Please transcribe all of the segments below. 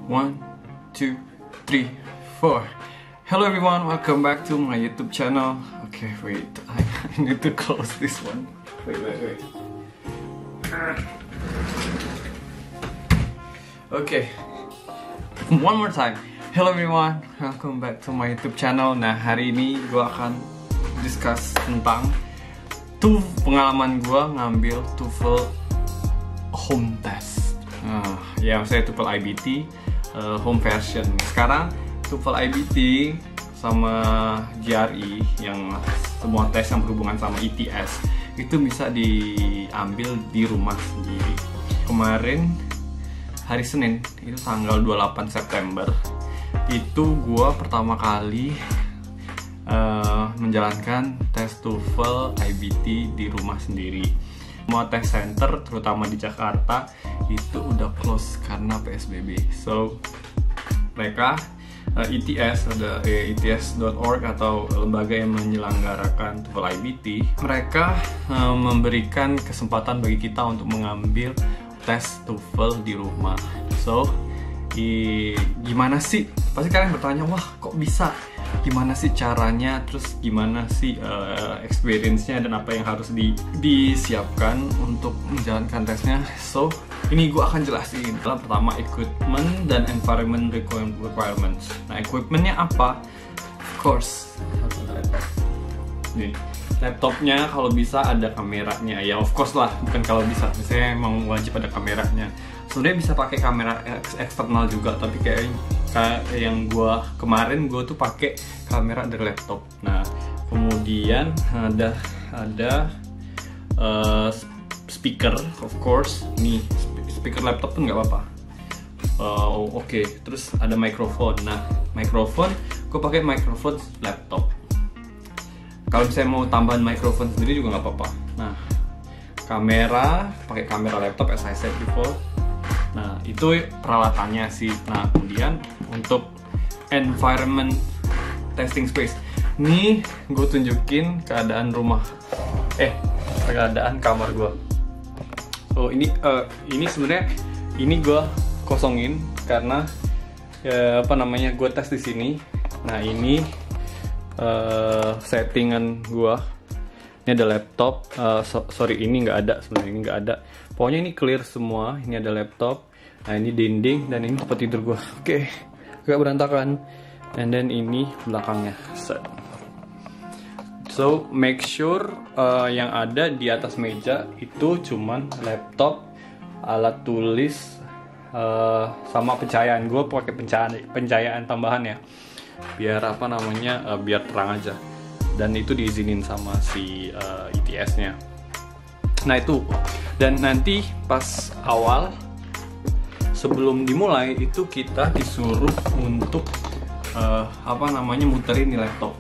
1, 2, 3, 4. Hello everyone, welcome back to my YouTube channel. Okay, wait, I need to close this one. Wait. Okay, one more time. Hello everyone, welcome back to my YouTube channel. Nah, hari ini gue akan discuss tentang pengalaman gue ngambil TOEFL home test. Ya, saya TOEFL IBT home version. Sekarang TOEFL IBT sama GRE yang semua tes yang berhubungan sama ITS itu bisa diambil di rumah sendiri. Kemarin hari Senin itu tanggal 28 September itu gua pertama kali menjalankan tes TOEFL IBT di rumah sendiri. Semua tes center terutama di Jakarta itu udah close karena PSBB. So mereka ITS, ada its.org atau lembaga yang menyelenggarakan TOEFL IBT, mereka memberikan kesempatan bagi kita untuk mengambil tes TOEFL di rumah. So gimana sih? Pasti kalian bertanya, wah kok bisa? Gimana sih caranya? Terus gimana sih experience-nya dan apa yang harus disiapkan untuk menjalankan tesnya? So ini gue akan jelasin. Pertama, equipment dan environment requirements. Nah, equipmentnya apa? Of course, nih laptopnya kalau bisa ada kameranya. Ya of course lah, bukan kalau bisa. Misalnya emang wajib ada kameranya. Sebenarnya bisa pakai kamera eksternal juga, tapi kayak yang kemarin gue tuh pakai kamera dari laptop. Nah, kemudian ada speaker, of course. Nih speaker laptop pun nggak apa-apa. Oke. Terus ada mikrofon. Nah, mikrofon gue pakai mikrofon laptop. Kalau saya mau tambahan mikrofon sendiri juga nggak apa-apa. Nah, kamera pakai kamera laptop as I said before. Nah, itu peralatannya sih. Nah, kemudian untuk environment testing space, nih gue tunjukin keadaan rumah, keadaan kamar gue. Oh, ini sebenarnya ini gue kosongin karena gue tes di sini. Nah, ini settingan gue. Ini ada laptop. Sorry, ini nggak ada sebenarnya. Ini nggak ada. Pokoknya ini clear semua. Ini ada laptop. Nah, ini dinding dan ini tempat tidur gue. Oke, agak berantakan. And then ini belakangnya. So make sure yang ada di atas meja itu cuman laptop, alat tulis, sama pencahayaan. Gue pakai pencahayaan tambahan ya, biar biar terang aja. Dan itu diizinin sama si ITS-nya. Nah itu, dan nanti pas awal sebelum dimulai itu kita disuruh untuk muterin di laptop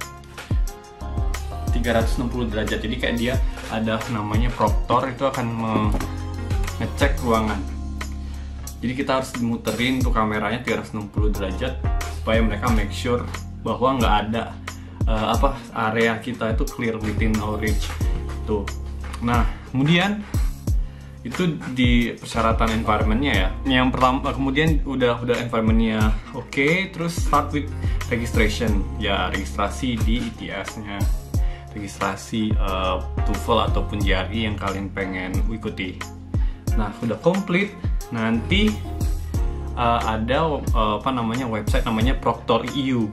360 derajat. Jadi kayak dia ada namanya proctor, itu akan ngecek ruangan. Jadi kita harus muterin tuh kameranya 360 derajat supaya mereka make sure bahwa nggak ada area kita itu clear within our reach tuh. Nah, kemudian itu di persyaratan environmentnya ya. Yang pertama, kemudian udah environmentnya oke, terus start with registration. Ya, registrasi di ITS-nya, registrasi TOEFL ataupun GRE yang kalian pengen ikuti. Nah, udah komplit, nanti ada website namanya Proctor.eu.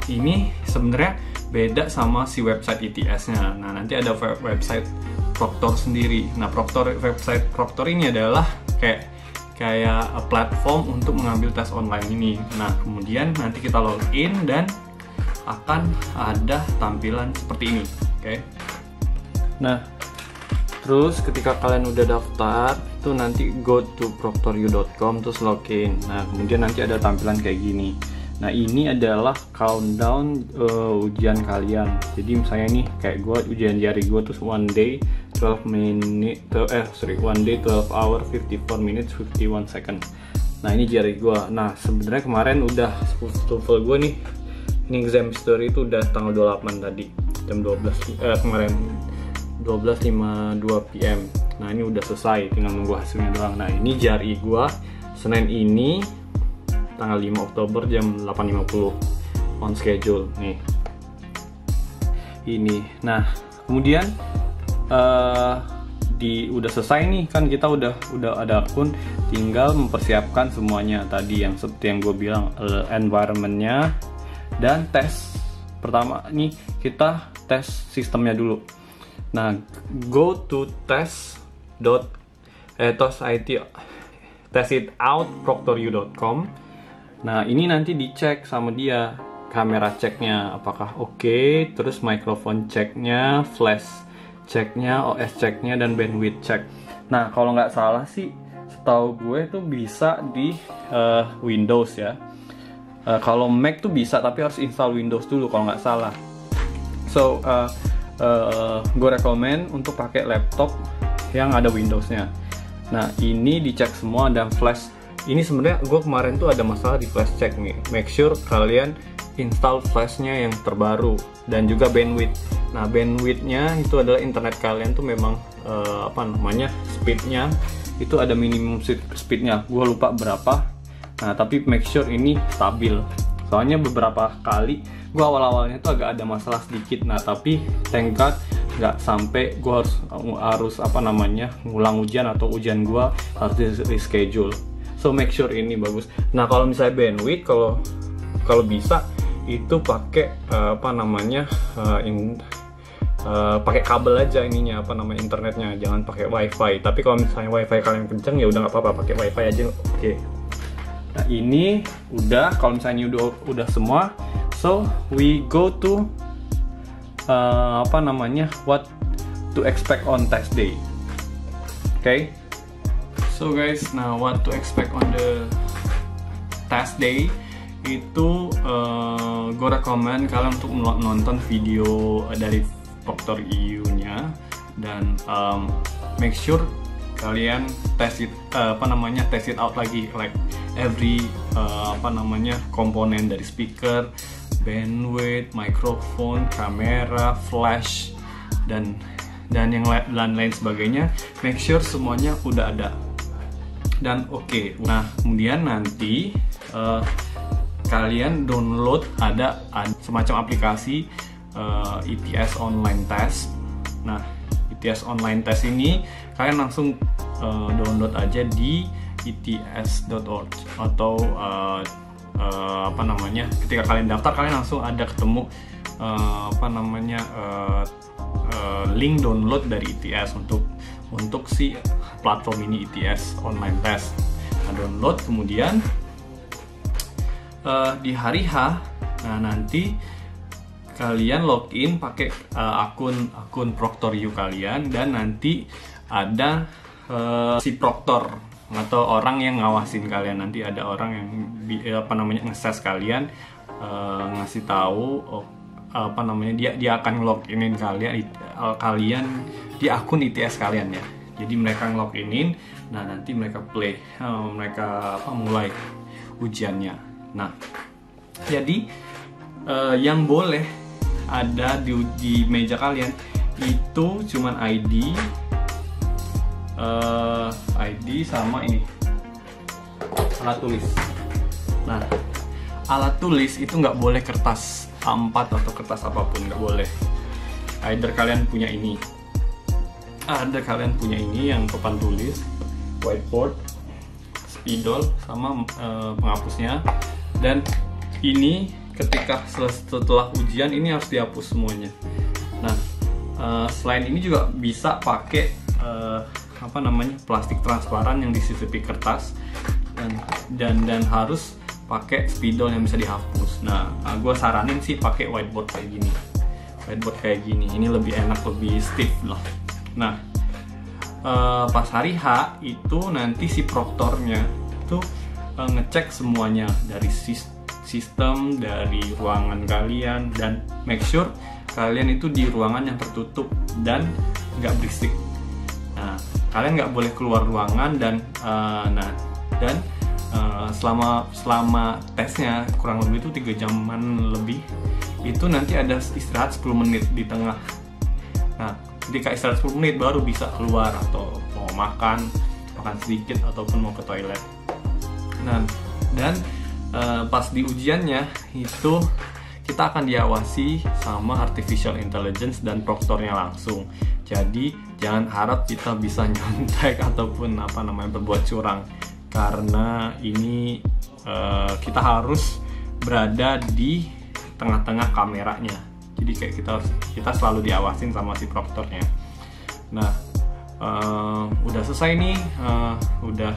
Ini sebenarnya beda sama si website ITS-nya. Nah, nanti ada website Proctor sendiri. Nah, website Proctor ini adalah kayak platform untuk mengambil tes online ini. Nah, kemudian nanti kita login dan akan ada tampilan seperti ini. Oke. Nah, terus ketika kalian udah daftar, itu nanti go to proctor.eu.com terus login. Nah, kemudian nanti ada tampilan kayak gini. Nah, ini adalah countdown ujian kalian. Jadi misalnya nih kayak gue ujian GRE gue tuh 1 day 12 hour 54 minutes 51 second. Nah, ini GRE gue. Nah, sebenarnya kemarin udah TOEFL gue nih. Ini exam history itu udah tanggal 28 tadi jam 12 kemarin 12.52 PM. Nah, ini udah selesai, tinggal nunggu hasilnya doang. Nah, ini GRE gue Senin ini tanggal 5 Oktober jam 8.50 on schedule nih. Ini. Nah, kemudian udah selesai nih kan, kita udah ada akun, tinggal mempersiapkan semuanya tadi yang seperti yang gue bilang, environmentnya dan tes. Pertama nih kita tes sistemnya dulu. Nah, go to testitoutproctoryou.com. Nah, ini nanti dicek sama dia, kamera ceknya apakah oke, terus microphone ceknya, flash ceknya, OS ceknya, dan bandwidth cek. Nah, kalau nggak salah sih, setahu gue itu bisa di Windows ya. Kalau Mac tuh bisa, tapi harus install Windows dulu kalau nggak salah. So, gue rekomen untuk pakai laptop yang ada Windowsnya. Nah, ini dicek semua, dan flash. Ini sebenarnya gue kemarin tuh ada masalah di flash check nih. Make sure kalian install flashnya yang terbaru, dan juga bandwidth. Nah, bandwidthnya itu adalah internet kalian tuh memang speednya itu ada minimum speednya. Gue lupa berapa. Nah, tapi make sure ini stabil. Soalnya beberapa kali gue awal-awalnya tuh agak ada masalah sedikit. Nah, tapi thank God nggak sampai gue harus ngulang ujian, atau ujian gue harus di reschedule. So make sure ini bagus. Nah, kalau misalnya bandwidth, kalau bisa itu pakai pakai kabel aja ininya, internetnya, jangan pakai wifi. Tapi kalau misalnya wifi kalian kenceng, ya udah nggak apa-apa, pakai wifi aja. Oke. Nah, ini udah, kalau misalnya udah semua, so we go to what to expect on test day. Okay. So guys, now what to expect on the test day itu, gue rekomen kalian untuk nonton video dari ProctorEU-nya, dan make sure kalian test it out lagi, like every komponen dari speaker, bandwidth, microphone, kamera, flash, dan yang lain sebagainya. Make sure semuanya udah ada dan oke. Nah, kemudian nanti kalian download ada semacam aplikasi ETS online test. Nah, ETS online test ini kalian langsung download aja di ets.org, atau ketika kalian daftar, kalian langsung ada ketemu link download dari ETS untuk si platform ini, ETS online test. Nah, download, kemudian di hari H, nah nanti kalian login pakai akun ProctorEU kalian, dan nanti ada si proctor atau orang yang ngawasin kalian. Nanti ada orang yang nge-assess kalian, ngasih tahu dia akan loginin kalian di akun ETS kalian ya. Jadi mereka nge-loginin, nah nanti mereka mulai ujiannya. Nah, jadi yang boleh ada di meja kalian itu cuman ID sama ini, alat tulis. Nah, alat tulis itu nggak boleh kertas A4 atau kertas apapun, nggak boleh. Either kalian punya ini, yang papan tulis, whiteboard, spidol, sama penghapusnya. Dan ini ketika setelah ujian ini harus dihapus semuanya. Nah, selain ini juga bisa pakai plastik transparan yang disisipi kertas, dan harus pakai spidol yang bisa dihapus. Nah, gue saranin sih pakai whiteboard kayak gini. Ini lebih enak, lebih stiff lah. Nah, pas hari H itu nanti si proktornya tuh ngecek semuanya dari sistem, dari ruangan kalian, dan make sure kalian itu di ruangan yang tertutup dan nggak berisik. Nah, kalian nggak boleh keluar ruangan, dan selama tesnya kurang lebih itu 3 jaman lebih, itu nanti ada istirahat 10 menit di tengah. Nah, ketika istirahat 10 menit baru bisa keluar, atau mau makan sedikit, ataupun mau ke toilet. Nah, dan pas di ujiannya itu kita akan diawasi sama artificial intelligence dan proktornya langsung. Jadi jangan harap kita bisa nyontek ataupun berbuat curang, karena ini kita harus berada di tengah-tengah kameranya. Jadi kayak kita selalu diawasin sama si proktornya. Nah, udah selesai nih, udah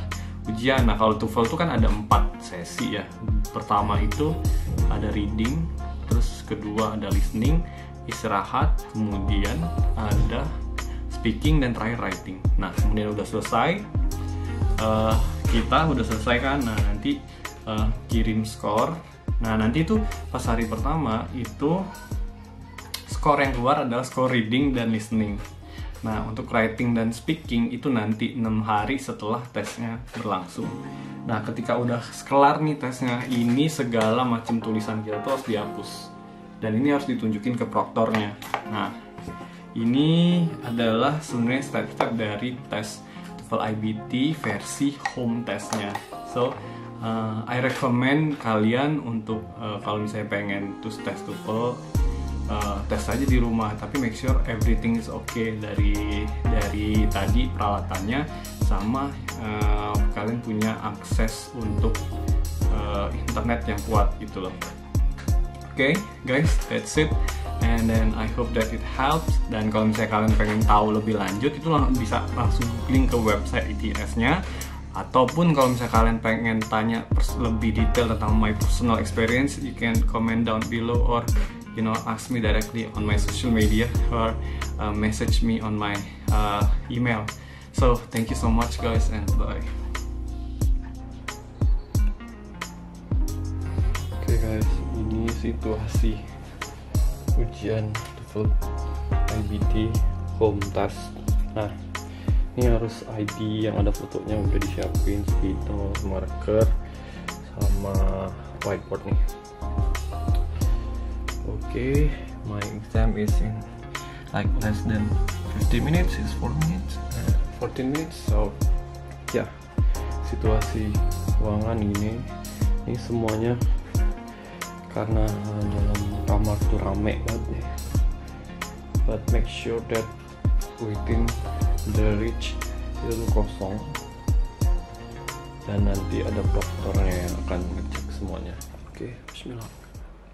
ujian. Nah, kalau TOEFL itu kan ada 4 sesi ya. Pertama itu ada reading, terus kedua ada listening, istirahat, kemudian ada speaking, dan terakhir writing. Nah, kemudian udah selesai, kita udah selesai kan. Nah, nanti kirim skor. Nah, nanti itu pas hari pertama itu skor yang keluar adalah skor reading dan listening. Nah, untuk writing dan speaking itu nanti 6 hari setelah tesnya berlangsung. Nah, ketika udah kelar nih tesnya, ini segala macam tulisan kita tuh harus dihapus. Dan ini harus ditunjukin ke proktornya. Nah, ini adalah sebenarnya step-step dari tes TOEFL IBT versi home testnya. So, I recommend kalian untuk kalau misalnya pengen tes TOEFL, tes aja di rumah, tapi make sure everything is okay dari tadi peralatannya, sama kalian punya akses untuk internet yang kuat gitu loh. Oke, guys, that's it, and then I hope that it helps. Dan kalau misalnya kalian pengen tahu lebih lanjut, itu bisa langsung link ke website ITS-nya, ataupun kalau misalnya kalian pengen tanya lebih detail tentang my personal experience, you can comment down below, or ask me directly on my social media, or message me on my email. So thank you so much guys, and bye. Oke guys, ini situasi ujian TOEFL IBT home task. Nah, ini harus ID yang ada fotonya udah disiapin, spidol, marker, sama whiteboard nih. Okay, my exam is in like less than 50 minutes, it's 14 minutes. So ya, situasi ruangan ini semuanya karena dalam kamar tuh rame banget ya. But make sure that within the reach itu tuh kosong, dan nanti ada proktornya yang akan ngecek semuanya. Oke, bismillah.